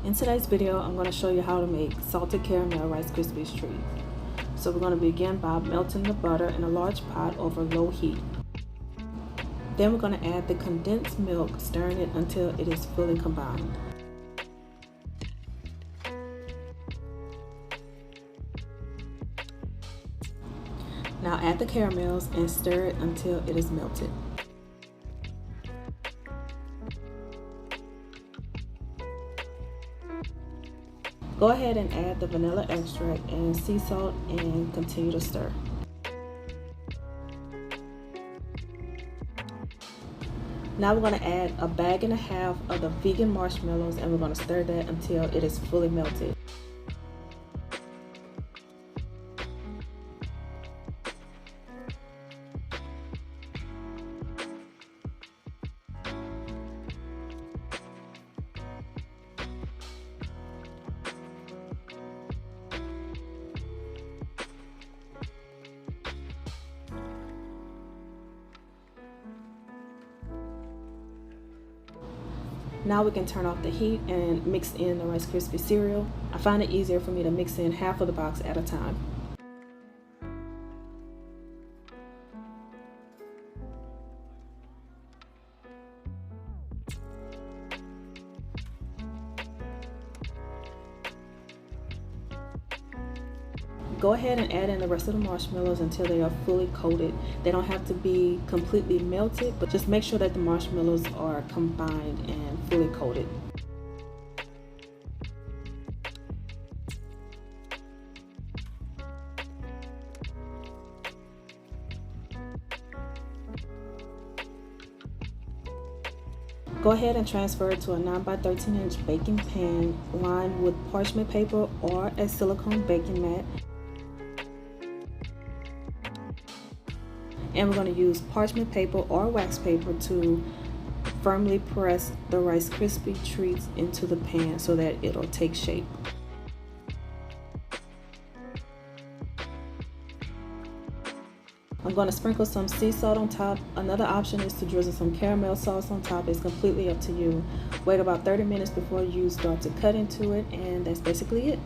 In today's video, I'm going to show you how to make salted caramel Rice Krispies treats. So we're going to begin by melting the butter in a large pot over low heat. Then we're going to add the condensed milk, stirring it until it is fully combined. Now add the caramels and stir it until it is melted. Go ahead and add the vanilla extract and sea salt and continue to stir. Now we're going to add a bag and a half of the vegan marshmallows and we're going to stir that until it is fully melted. Now we can turn off the heat and mix in the Rice Krispies cereal. I find it easier for me to mix in half of the box at a time. Go ahead and add in the rest of the marshmallows until they are fully coated. They don't have to be completely melted, but just make sure that the marshmallows are combined and fully coated. Go ahead and transfer it to a 9 by 13 inch baking pan lined with parchment paper or a silicone baking mat. And we're going to use parchment paper or wax paper to firmly press the Rice Krispie treats into the pan so that it'll take shape. I'm going to sprinkle some sea salt on top. Another option is to drizzle some caramel sauce on top. It's completely up to you. Wait about 30 minutes before you start to cut into it, and that's basically it.